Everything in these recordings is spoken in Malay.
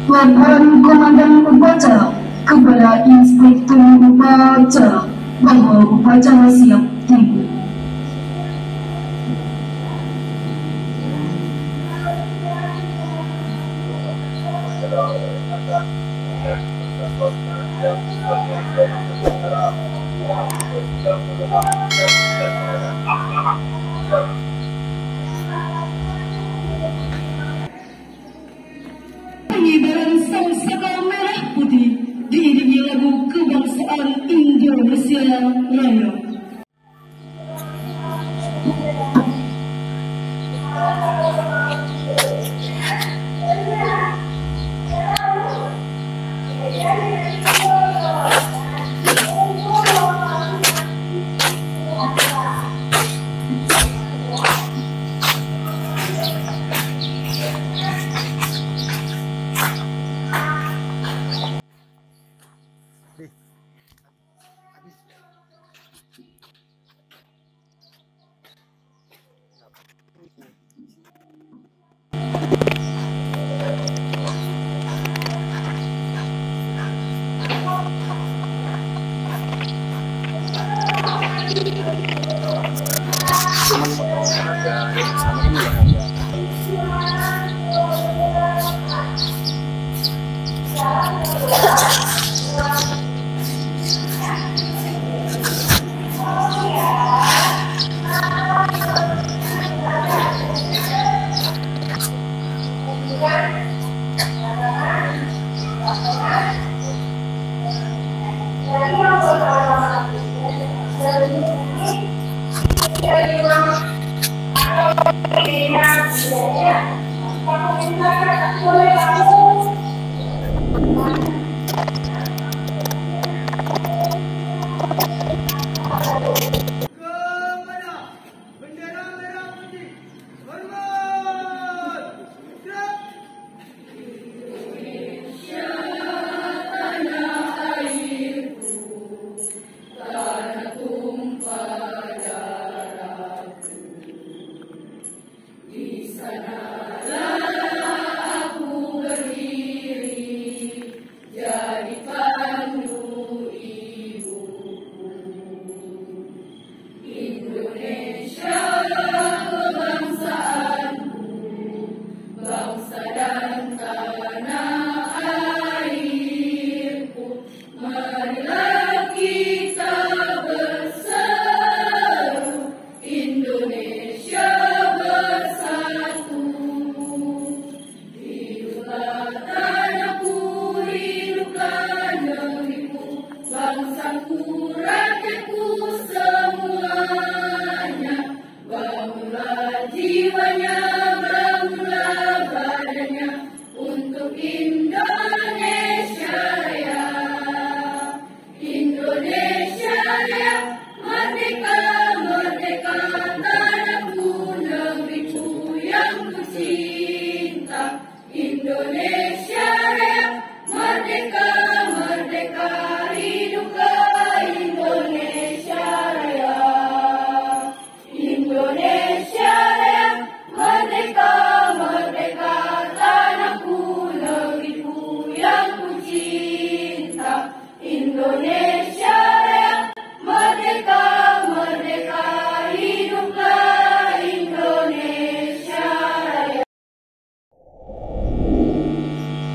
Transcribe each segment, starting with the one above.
Laporan Komandan Upacara kepada Inspektur Upacara bahwa upacara siap dimulai. Pengibaran Sangsaka Merah Putih diiringi lagu kebangsaan Indonesia Raya.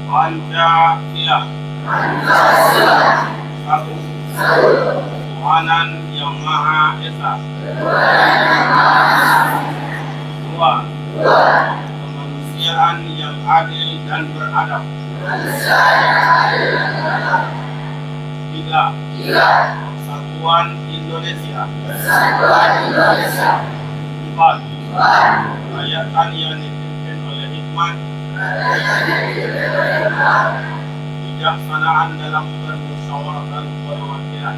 Pancasila. Satu. Tuhanan Yang Maha Esa. Dua. Kemanusiaan yang adil dan beradab. Tiga. Persatuan Indonesia. Empat. Rakyatan yang dipimpin oleh hikmat, bijaksanaan dalam bermusyawarah perwakilan.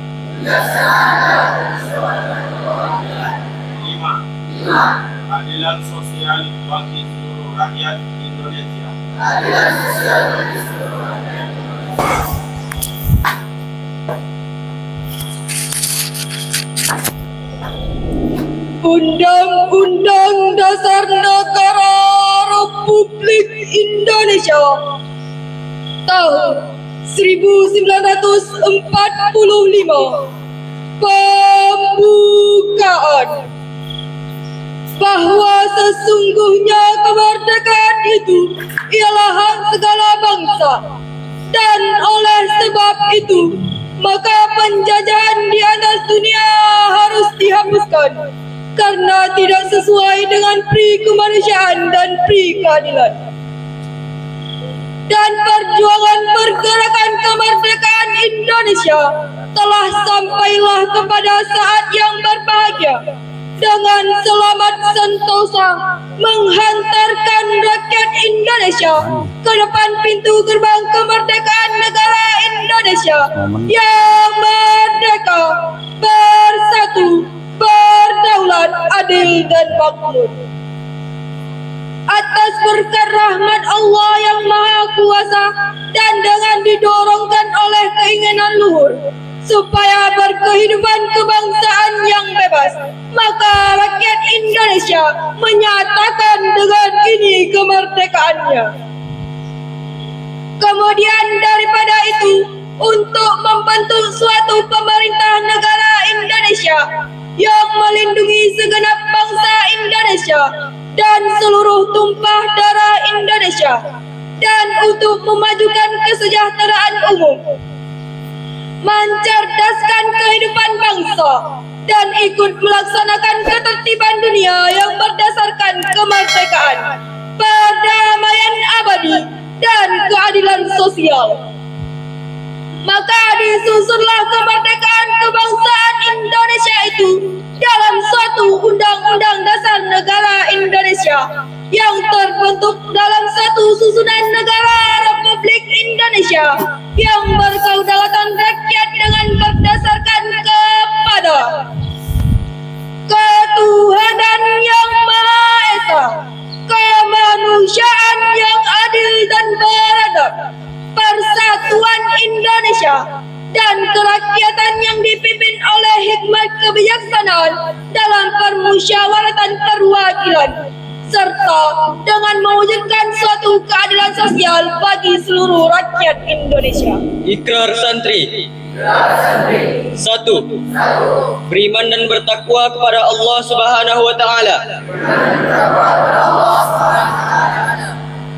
Lima. Keadilan sosial bagi seluruh rakyat Indonesia. Undang-Undang Dasar Negara Republik Indonesia tahun 1945. Pembukaan. Bahwa sesungguhnya kemerdekaan itu ialah hak segala bangsa, dan oleh sebab itu maka penjajahan di atas dunia harus dihapuskan karena tidak sesuai dengan pri kemanusiaan dan pri keadilan. Dan perjuangan pergerakan kemerdekaan Indonesia telah sampailah kepada saat yang berbahagia dengan selamat sentosa menghantarkan rakyat Indonesia ke depan pintu gerbang kemerdekaan negara Indonesia yang merdeka, bersatu, berdaulat, adil dan makmur. Atas berkat rahmat Allah yang Maha Kuasa dan dengan didorongkan oleh keinginan luhur supaya berkehidupan kebangsaan yang bebas, maka rakyat Indonesia menyatakan dengan ini kemerdekaannya. Kemudian daripada itu, untuk membentuk suatu pemerintah negara Indonesia yang melindungi segenap bangsa Indonesia dan seluruh tumpah darah Indonesia, dan untuk memajukan kesejahteraan umum, mencerdaskan kehidupan bangsa, dan ikut melaksanakan ketertiban dunia yang berdasarkan kemerdekaan, perdamaian abadi, dan keadilan sosial. Maka disusunlah kemerdekaan kebangsaan Indonesia itu dalam suatu Undang-Undang Dasar Negara Indonesia yang terbentuk dalam satu susunan negara Republik Indonesia yang berkedaulatan rakyat dengan berdasarkan kepada ketuhanan yang Maha Esa, kemanusiaan yang adil dan beradab, persatuan Indonesia, dan kerakyatan yang dipimpin oleh hikmat kebijaksanaan dalam permusyawaratan perwakilan, serta dengan mewujudkan suatu keadilan sosial bagi seluruh rakyat Indonesia. Ikrar santri. 1. Beriman dan bertakwa kepada Allah Subhanahu wa taala.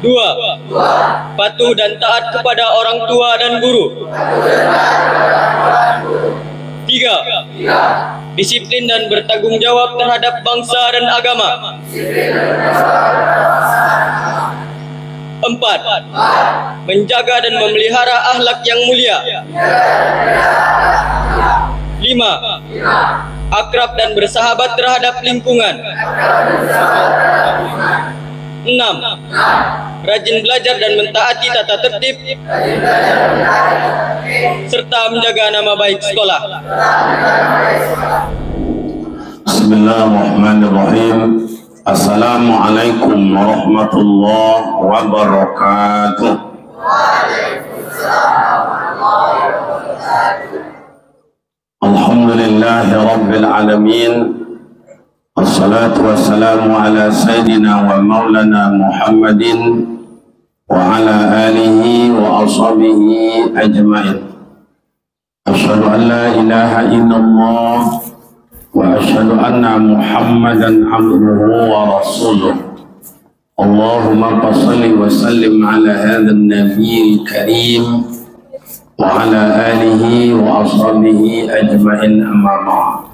2. Patuh dan taat kepada orang tua dan guru. 3. Disiplin dan bertanggung jawab terhadap bangsa dan agama. 4. Menjaga dan memelihara akhlak yang mulia. 5. Akrab dan bersahabat terhadap lingkungan. 6. Rajin belajar dan mentaati tata tertib serta menjaga nama baik sekolah. Bismillahirrahmanirrahim. Assalamualaikum warahmatullahi wabarakatuh. Alhamdulillahi rabbil alamin. Assalatu wassalamu ala sayyidina wa maulana Muhammadin wa ala alihi wa ashabihi ajma'in. Asyhadu an la ilaha illallah wa asyhadu anna Muhammadan abduhu wa rasuluh. Allahumma salli wa sallim ala hadzal nabiyil karim wa ala alihi wa ashabihi ajma'in, amma ba'd.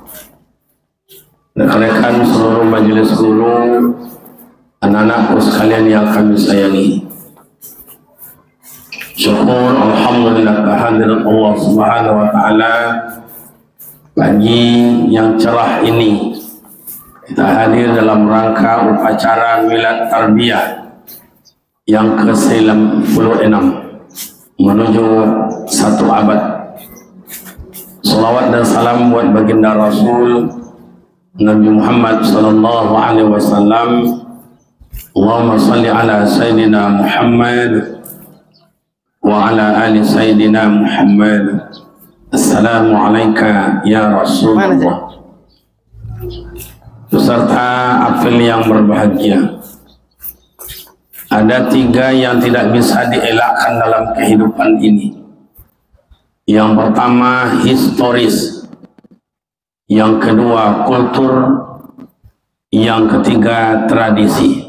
Rekan-rekan seluruh majelis guru, anak-anakku sekalian yang kami sayangi, syukur alhamdulillah kehadiran Allah Subhanahu wa taala. Pagi yang cerah ini kita hadir dalam rangka upacara milad tarbiyah yang ke-96 menuju 1 abad. Salawat dan salam buat baginda Rasul Nabi Muhammad sallallahu alaihi wasallam. Allahumma salli ala sayyidina Muhammad wa ala ali sayyidina Muhammad. Assalamu alayka ya Rasulullah. Beserta apel yang berbahagia, ada 3 yang tidak bisa dielakkan dalam kehidupan ini. Yang pertama historis, yang kedua kultur, yang ketiga tradisi.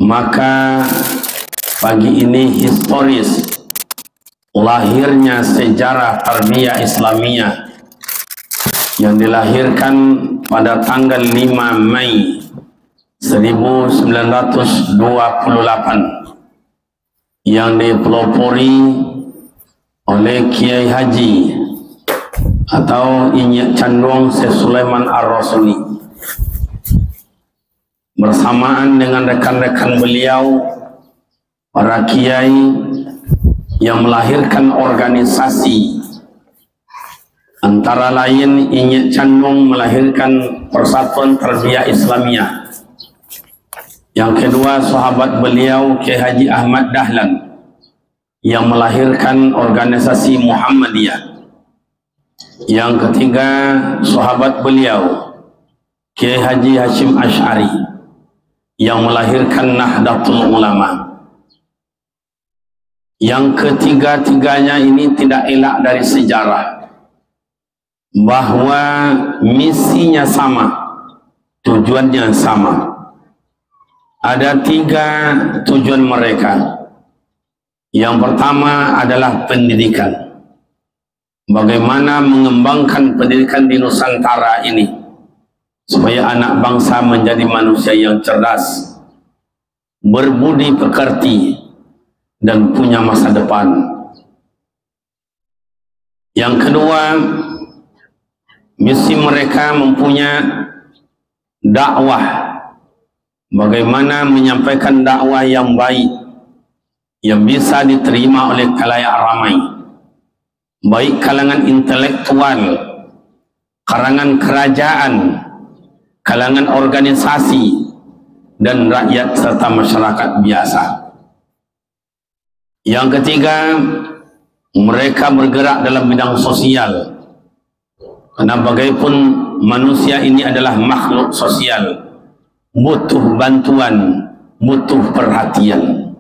Maka pagi ini historis, lahirnya sejarah tarbiyah Islamiyah yang dilahirkan pada tanggal 5 Mei 1928 yang dipelopori oleh Kiai Haji atau Inyak Candong Syekh Sulaiman Ar-Rasuli bersamaan dengan rekan-rekan beliau, para kiai yang melahirkan organisasi, antara lain Inyak Candong melahirkan Persatuan Tarbiyah Islamiyah. Yang kedua, sahabat beliau Kiai Haji Ahmad Dahlan yang melahirkan organisasi Muhammadiyah. Yang ketiga, sahabat beliau Kiai Haji Hashim Ash'ari yang melahirkan Nahdlatul Ulama. Yang ketiga-tiganya ini tidak elak dari sejarah, bahwa misinya sama, tujuannya sama. Ada 3 tujuan mereka. Yang pertama adalah pendidikan. Bagaimana mengembangkan pendidikan di Nusantara ini supaya anak bangsa menjadi manusia yang cerdas, berbudi pekerti, dan punya masa depan. Yang kedua, misi mereka mempunyai dakwah. Bagaimana menyampaikan dakwah yang baik, yang bisa diterima oleh khalayak ramai, baik kalangan intelektual, kalangan kerajaan, kalangan organisasi, dan rakyat serta masyarakat biasa. Yang ketiga, mereka bergerak dalam bidang sosial, karena bagaimanapun manusia ini adalah makhluk sosial, butuh bantuan, butuh perhatian.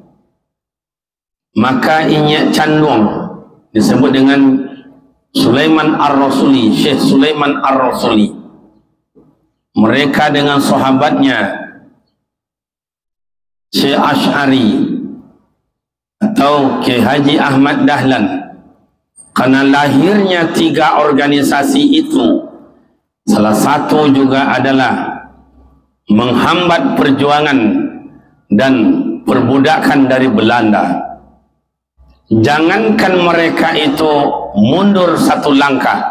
Maka Inyak Candong disebut dengan Sulaiman Ar-Rasuli, Syekh Sulaiman Ar-Rasuli. Mereka dengan sahabatnya Syekh Ash'ari atau Kiai Haji Ahmad Dahlan, karena lahirnya 3 organisasi itu, salah satu juga adalah menghambat perjuangan dan perbudakan dari Belanda. Jangankan mereka itu mundur 1 langkah,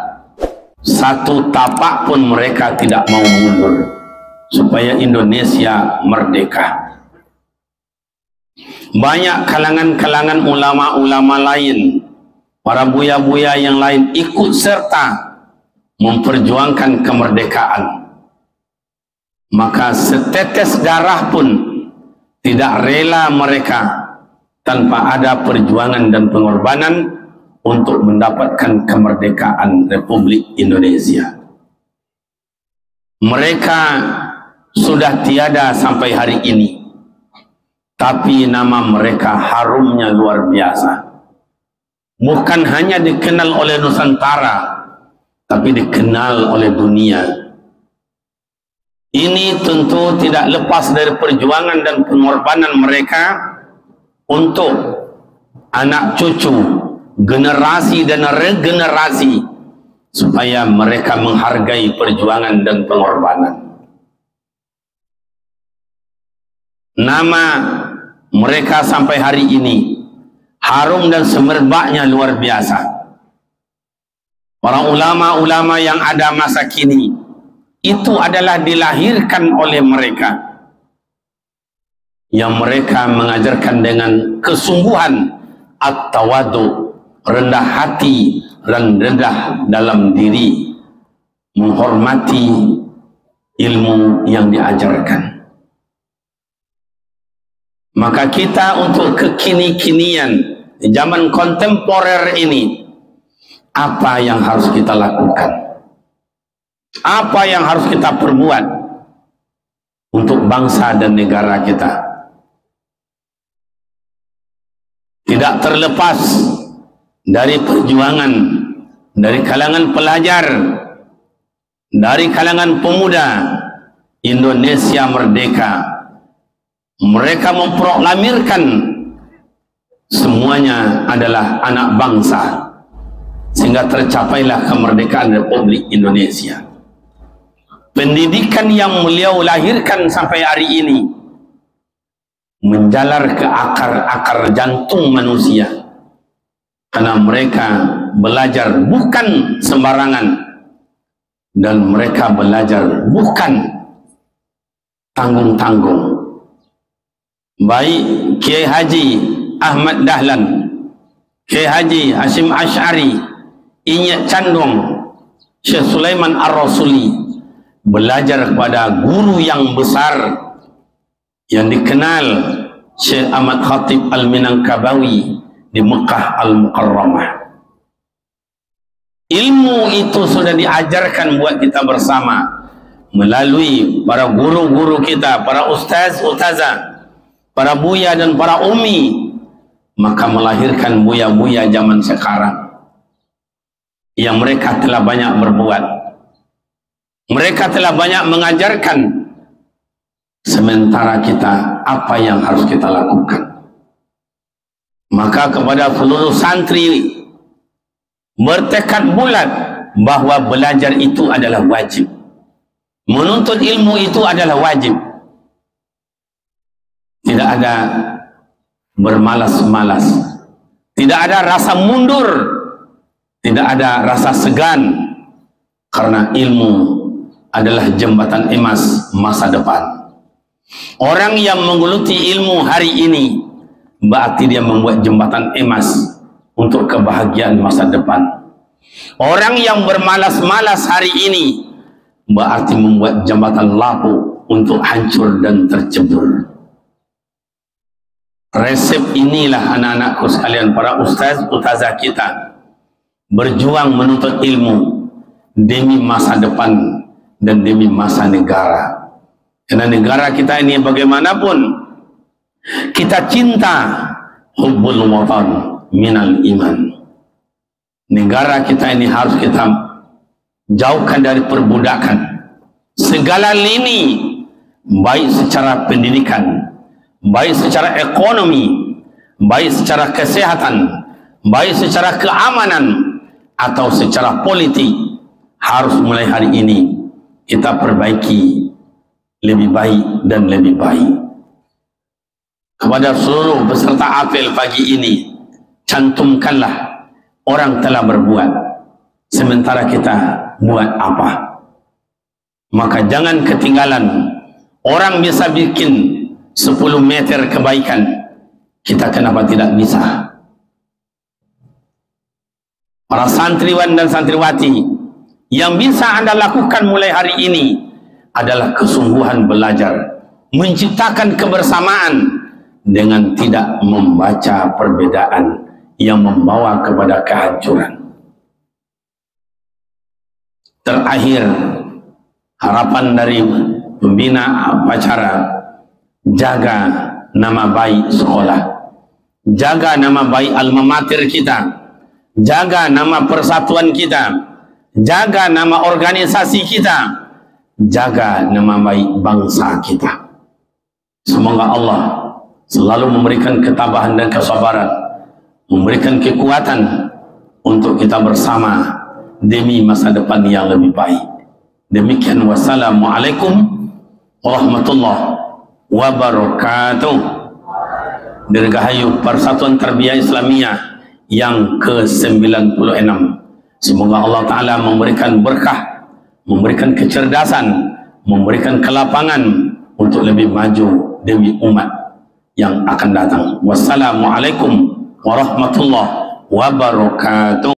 1 tapak pun mereka tidak mau mundur supaya Indonesia merdeka. Banyak kalangan-kalangan ulama-ulama lain, para buya-buya yang lain ikut serta memperjuangkan kemerdekaan. Maka setetes darah pun tidak rela mereka tanpa ada perjuangan dan pengorbanan untuk mendapatkan kemerdekaan Republik Indonesia. Mereka sudah tiada sampai hari ini, tapi nama mereka harumnya luar biasa. Bukan hanya dikenal oleh Nusantara, tapi dikenal oleh dunia. Ini tentu tidak lepas dari perjuangan dan pengorbanan mereka untuk anak cucu, generasi dan regenerasi, supaya mereka menghargai perjuangan dan pengorbanan. Nama mereka sampai hari ini harum dan semerbaknya luar biasa. Para ulama-ulama yang ada masa kini itu adalah dilahirkan oleh mereka, yang mereka mengajarkan dengan kesungguhan at-tawadu, rendah hati dan rendah dalam diri, menghormati ilmu yang diajarkan. Maka kita untuk kekini-kinian zaman kontemporer ini, apa yang harus kita lakukan? Apa yang harus kita perbuat untuk bangsa dan negara kita? tidak terlepas dari perjuangan dari kalangan pelajar, dari kalangan pemuda Indonesia merdeka. Mereka memproklamirkan semuanya adalah anak bangsa, sehingga tercapailah kemerdekaan Republik Indonesia. Pendidikan yang beliau lahirkan sampai hari ini menjalar ke akar-akar jantung manusia, karena mereka belajar bukan sembarangan, dan mereka belajar bukan tanggung-tanggung. Baik Kiai Haji Ahmad Dahlan, Kiai Haji Hashim Ash'ari, Inyak Candong, Syekh Sulaiman Ar-Rasuli belajar kepada guru yang besar yang dikenal, Syekh Ahmad Khatib Al-Minangkabawi di Mekah Al-Mukarramah. Ilmu itu sudah diajarkan buat kita bersama melalui para guru-guru kita, para ustaz, ustazah, para buya dan para umi. Maka melahirkan buya-buya zaman sekarang yang mereka telah banyak berbuat, mereka telah banyak mengajarkan. Sementara kita, apa yang harus kita lakukan? Maka kepada seluruh santri, bertekad bulat bahwa belajar itu adalah wajib, menuntut ilmu itu adalah wajib. Tidak ada bermalas-malas, tidak ada rasa mundur, tidak ada rasa segan, karena ilmu adalah jembatan emas masa depan. Orang yang menggeluti ilmu hari ini berarti dia membuat jembatan emas untuk kebahagiaan masa depan. Orang yang bermalas-malas hari ini berarti membuat jembatan lapuk untuk hancur dan tercebur. Resep inilah anak-anakku sekalian, para ustaz, ustazah kita, berjuang menuntut ilmu demi masa depan dan demi masa negara. Karena negara kita ini bagaimanapun kita cinta, hubbul watan minal iman. Negara kita ini harus kita jauhkan dari perbudakan. Segala lini, baik secara pendidikan, baik secara ekonomi, baik secara kesehatan, baik secara keamanan, atau secara politik, harus mulai hari ini kita perbaiki lebih baik dan lebih baik. Kepada seluruh peserta apel pagi ini, cantumkanlah orang telah berbuat, sementara kita buat apa. Maka jangan ketinggalan. Orang bisa bikin 10 meter kebaikan, kita kenapa tidak bisa? Para santriwan dan santriwati, yang bisa Anda lakukan mulai hari ini adalah kesungguhan belajar, menciptakan kebersamaan dengan tidak membaca perbedaan yang membawa kepada kehancuran. Terakhir, harapan dari pembina upacara, jaga nama baik sekolah, jaga nama baik alma mater kita, jaga nama persatuan kita, jaga nama organisasi kita, jaga nama baik bangsa kita. Semoga Allah selalu memberikan ketabahan dan kesabaran, memberikan kekuatan untuk kita bersama demi masa depan yang lebih baik. Demikian, wassalamualaikum warahmatullahi wabarakatuh. Dirgahayu Persatuan Tarbiyah Islamiyah yang ke-96. Semoga Allah Ta'ala memberikan berkah, memberikan kecerdasan, memberikan kelapangan untuk lebih maju demi umat yang akan datang. Wassalamualaikum warahmatullahi wabarakatuh.